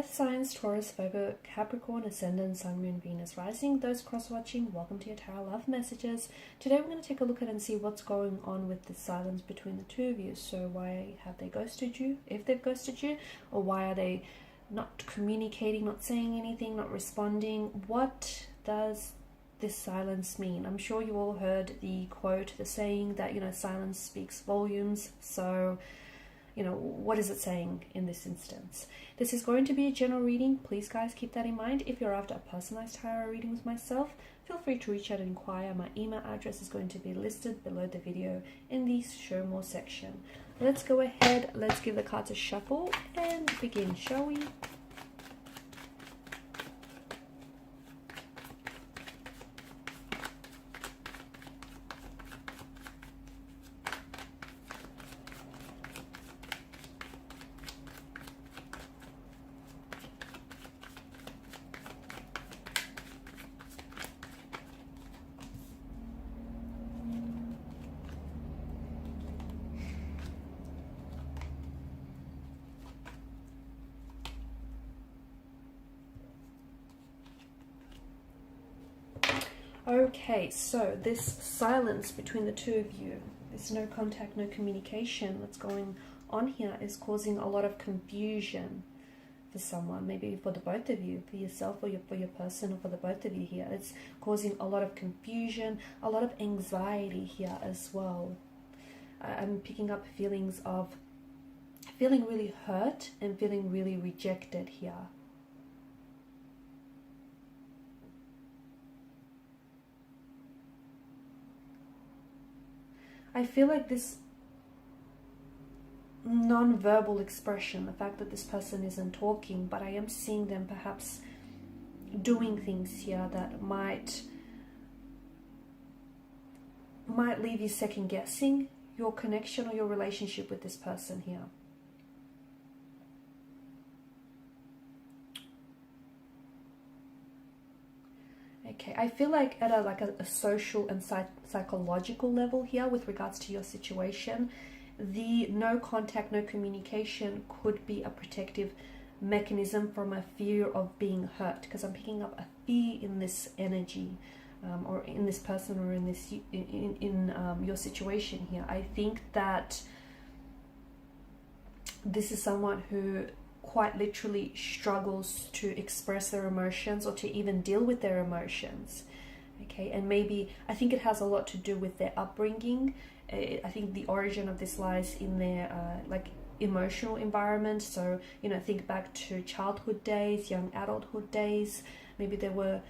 Earth signs, Taurus, Virgo, Capricorn, Ascendant, Sun, Moon, Venus, Rising. Those cross-watching, welcome to your tarot love messages. Today we're going to take a look at and see what's going on with the silence between the two of you. So why have they ghosted you, if they've ghosted you, or why are they not communicating, not saying anything, not responding? What does this silence mean? I'm sure you all heard the quote, the saying that, silence speaks volumes. So what is it saying in this instance? This is going to be a general reading. Please, guys, keep that in mind. If you're after a personalized tarot reading with myself, feel free to reach out and inquire. My email address is going to be listed below the video in the show more section. Let's go ahead. Let's give the cards a shuffle and begin, shall we? Okay, so this silence between the two of you, this no contact, no communication that's going on here is causing a lot of confusion for someone, maybe for the both of you, for yourself or for your person, or for the both of you here. It's causing a lot of confusion, a lot of anxiety here as well. I'm picking up feelings of feeling really hurt and feeling really rejected here. I feel like this non-verbal expression, the fact that this person isn't talking, but I am seeing them perhaps doing things here that might leave you second guessing your connection or your relationship with this person here. Okay, I feel like at a social and psychological level here with regards to your situation, the no contact, no communication could be a protective mechanism from a fear of being hurt, because I'm picking up a fear in this energy, or in this person, or in this your situation here. I think that this is someone who quite literally struggles to express their emotions or to even deal with their emotions. Okay, and maybe I think it has a lot to do with their upbringing. I think the origin of this lies in their emotional environment. So think back to childhood days, young adulthood days. Maybe there were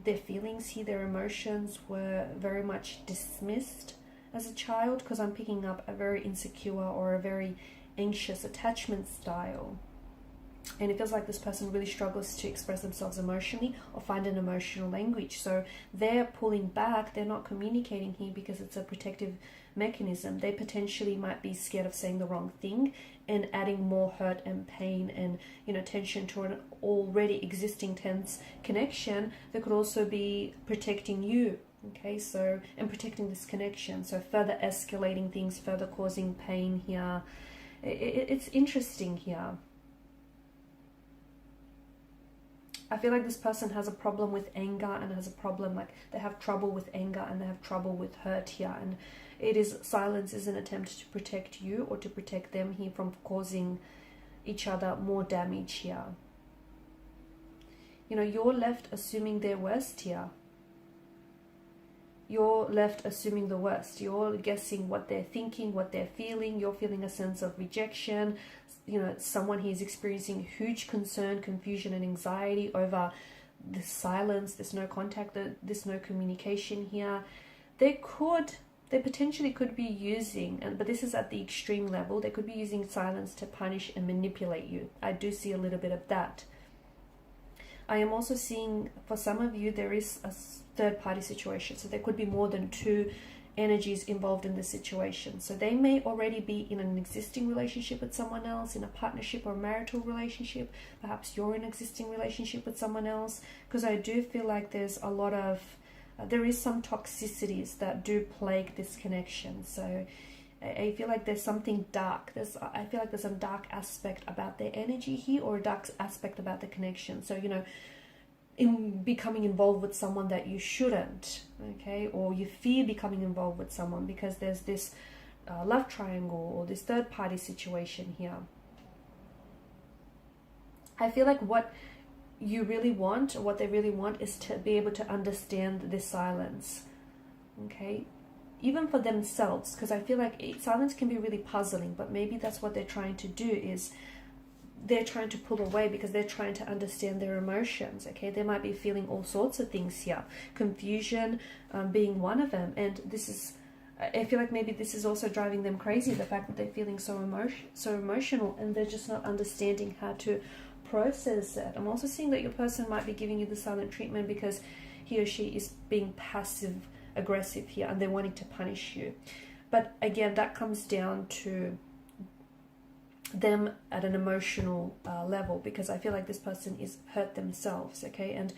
their feelings here, their emotions were very much dismissed as a child, because I'm picking up a very insecure or a very anxious attachment style. And it feels like this person really struggles to express themselves emotionally or find an emotional language. So they're pulling back, they're not communicating here because it's a protective mechanism. They potentially might be scared of saying the wrong thing and adding more hurt and pain and tension to an already existing tense connection that could also be protecting you. Okay, so, and protecting this connection. So further escalating things, further causing pain here. It's interesting here. I feel like this person has a problem with anger and has a problem, like they have trouble with anger and they have trouble with hurt here. And silence is an attempt to protect you or to protect them here from causing each other more damage here. You're left assuming their worst here. You're left assuming the worst. You're guessing what they're thinking, what they're feeling. You're feeling a sense of rejection. Someone here is experiencing huge concern, confusion, and anxiety over this silence, this no contact, this no communication here. They potentially could be using, but this is at the extreme level, they could be using silence to punish and manipulate you. I do see a little bit of that. I am also seeing, for some of you, there is a third-party situation. So there could be more than two energies involved in the situation. So they may already be in an existing relationship with someone else, in a partnership or marital relationship. Perhaps you're in an existing relationship with someone else. Because I do feel like there's a lot of, there is some toxicities that do plague this connection. So I feel like there's something dark. I feel like there's a dark aspect about their energy here, or a dark aspect about the connection. So, you know, in becoming involved with someone that you shouldn't, okay, or you fear becoming involved with someone because there's this love triangle or this third party situation here. I feel like what you really want, or what they really want, is to be able to understand this silence, okay, even for themselves, because I feel like silence can be really puzzling, but maybe that's what they're trying to do, is they're trying to pull away because they're trying to understand their emotions, okay. They might be feeling all sorts of things here, confusion being one of them, and this is, I feel like maybe this is also driving them crazy, the fact that they're feeling so emotional, and they're just not understanding how to process it. I'm also seeing that your person might be giving you the silent treatment because he or she is being passive aggressive here, and they're wanting to punish you. But again, that comes down to them at an emotional level, because I feel like this person is hurt themselves, okay, and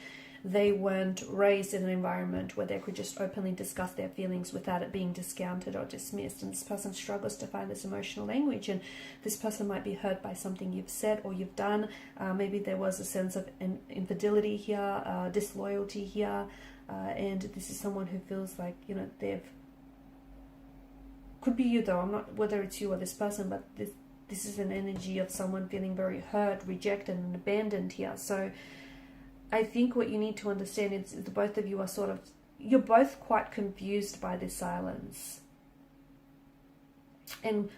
they weren't raised in an environment where they could just openly discuss their feelings without it being discounted or dismissed, and this person struggles to find this emotional language, and this person might be hurt by something you've said or you've done. Maybe there was a sense of infidelity here, disloyalty here, and this is someone who feels like, you know, could be you though, I'm not whether it's you or this person, but this is an energy of someone feeling very hurt, rejected and abandoned here. So I think what you need to understand is the both of you are you're both quite confused by this silence.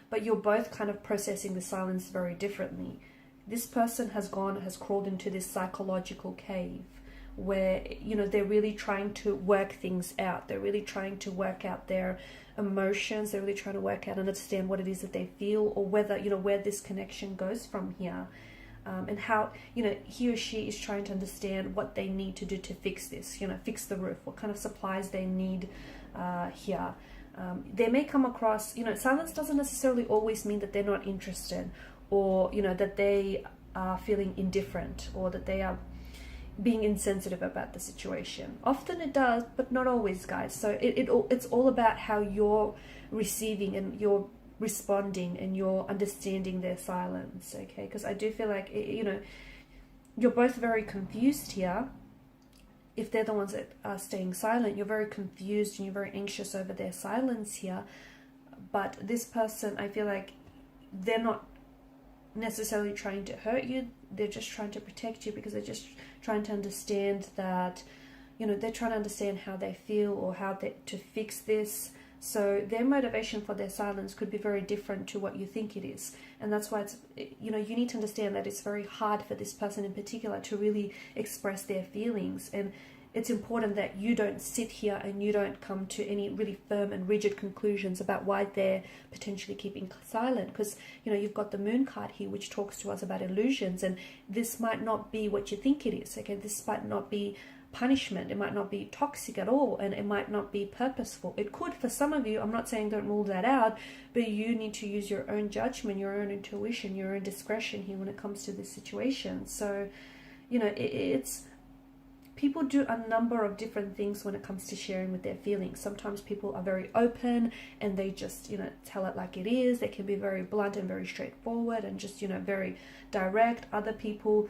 But you're both kind of processing the silence very differently. This person has crawled into this psychological cave where, you know, they're really trying to work things out. They're really trying to work out their emotions. They're really trying to work out and understand what it is that they feel, or whether, you know, where this connection goes from here. And how, you know, he or she is trying to understand what they need to do to fix this, you know, fix the roof, what kind of supplies they need here. They may come across, you know, silence doesn't necessarily always mean that they're not interested, or, you know, that they are feeling indifferent, or that they are being insensitive about the situation. Often it does, but not always, guys. So it's all about how you're receiving and you're responding and you're understanding their silence, okay? Because I do feel like, you know, you're both very confused here. If they're the ones that are staying silent, you're very confused and you're very anxious over their silence here. But this person, I feel like they're not necessarily trying to hurt you. They're just trying to protect you, because they're just trying to understand that, you know, they're trying to understand how they feel or to fix this. So their motivation for their silence could be very different to what you think it is. And that's why it's, you know, you need to understand that it's very hard for this person in particular to really express their feelings. And it's important that you don't sit here and you don't come to any really firm and rigid conclusions about why they're potentially keeping silent. Because, you know, you've got the moon card here, which talks to us about illusions. And this might not be what you think it is, okay? This might not be punishment, it might not be toxic at all, and it might not be purposeful. It could for some of you. I'm not saying don't rule that out, but you need to use your own judgment, your own intuition, your own discretion here when it comes to this situation. So, you know, it's people do a number of different things when it comes to sharing with their feelings. Sometimes people are very open and they just, you know, tell it like it is. They can be very blunt and very straightforward and just, you know, very direct. Other people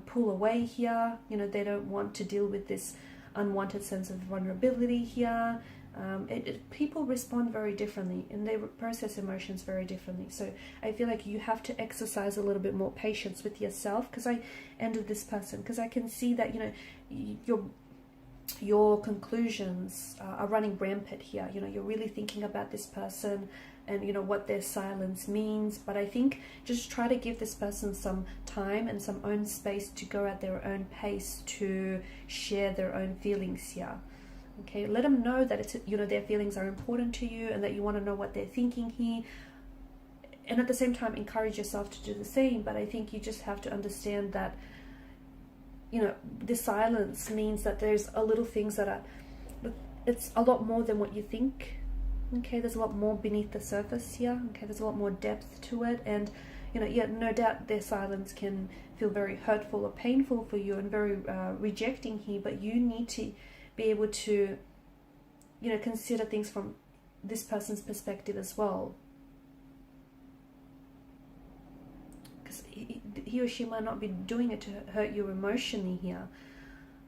pull away here. You know, they don't want to deal with this unwanted sense of vulnerability here. People respond very differently and they process emotions very differently. So I feel like you have to exercise a little bit more patience with yourself, because I ended this person, because I can see that, you know, your conclusions are running rampant here. You know, you're really thinking about this person and, you know, what their silence means. But I think just try to give this person some time and some own space to go at their own pace to share their own feelings here. Okay, let them know that it's, you know, their feelings are important to you and that you want to know what they're thinking here. And at the same time, encourage yourself to do the same. But I think you just have to understand that, you know, the silence means that there's a little things that are, it's a lot more than what you think. Okay, there's a lot more beneath the surface here. Okay, there's a lot more depth to it. And, you know, yeah, no doubt their silence can feel very hurtful or painful for you and very rejecting here. But you need to be able to, you know, consider things from this person's perspective as well. because he or she might not be doing it to hurt you emotionally here.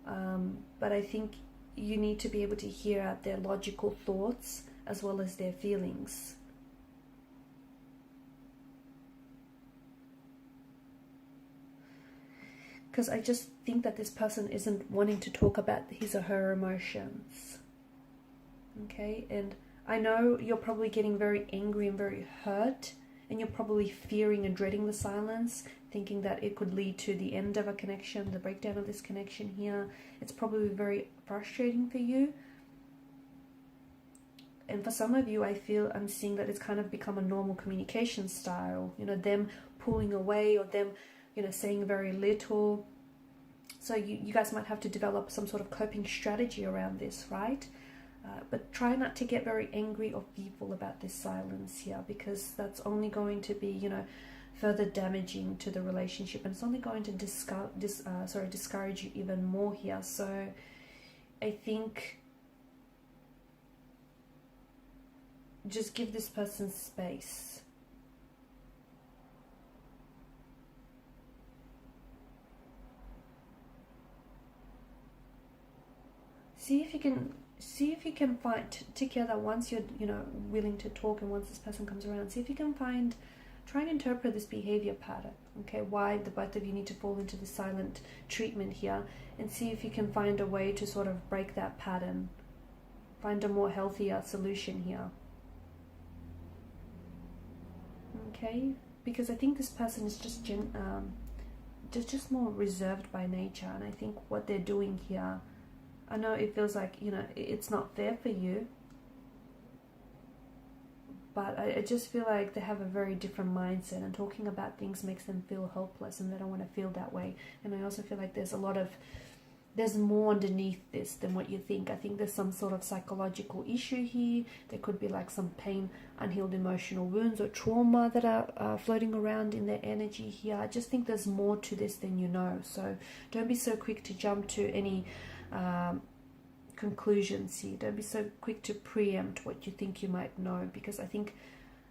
But I think you need to be able to hear out their logical thoughts as well as their feelings. Because I just think that this person isn't wanting to talk about his or her emotions. Okay, and I know you're probably getting very angry and very hurt, and you're probably fearing and dreading the silence, thinking that it could lead to the end of a connection, the breakdown of this connection here. It's probably very frustrating for you. And for some of you, I'm seeing that it's kind of become a normal communication style, you know, them pulling away or them, you know, saying very little. So you guys might have to develop some sort of coping strategy around this, right? But try not to get very angry or fearful about this silence here, because that's only going to be, you know, further damaging to the relationship, and it's only going to discourage you even more here. So I think just give this person space. See if you can find together, once you're, you know, willing to talk, and once this person comes around, see if you can try and interpret this behavior pattern. Okay, why the both of you need to fall into the silent treatment here, and see if you can find a way to sort of break that pattern, find a more healthier solution here. Okay, because I think this person is just more reserved by nature, and I think what they're doing here, I know it feels like, you know, it's not fair for you, but I just feel like they have a very different mindset, and talking about things makes them feel helpless, and they don't want to feel that way. And I also feel like there's more underneath this than what you think. I think there's some sort of psychological issue here. There could be like some pain, unhealed emotional wounds or trauma that are floating around in their energy here. I just think there's more to this than you know. So don't be so quick to jump to any conclusions here. Don't be so quick to preempt what you think you might know, because I think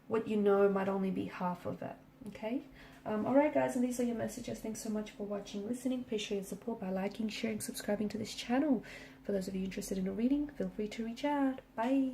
what you know might only be half of it. Okay, alright guys, and these are your messages. Thanks so much for watching, listening. Please show your support by liking, sharing, subscribing to this channel. For those of you interested in a reading, feel free to reach out. Bye.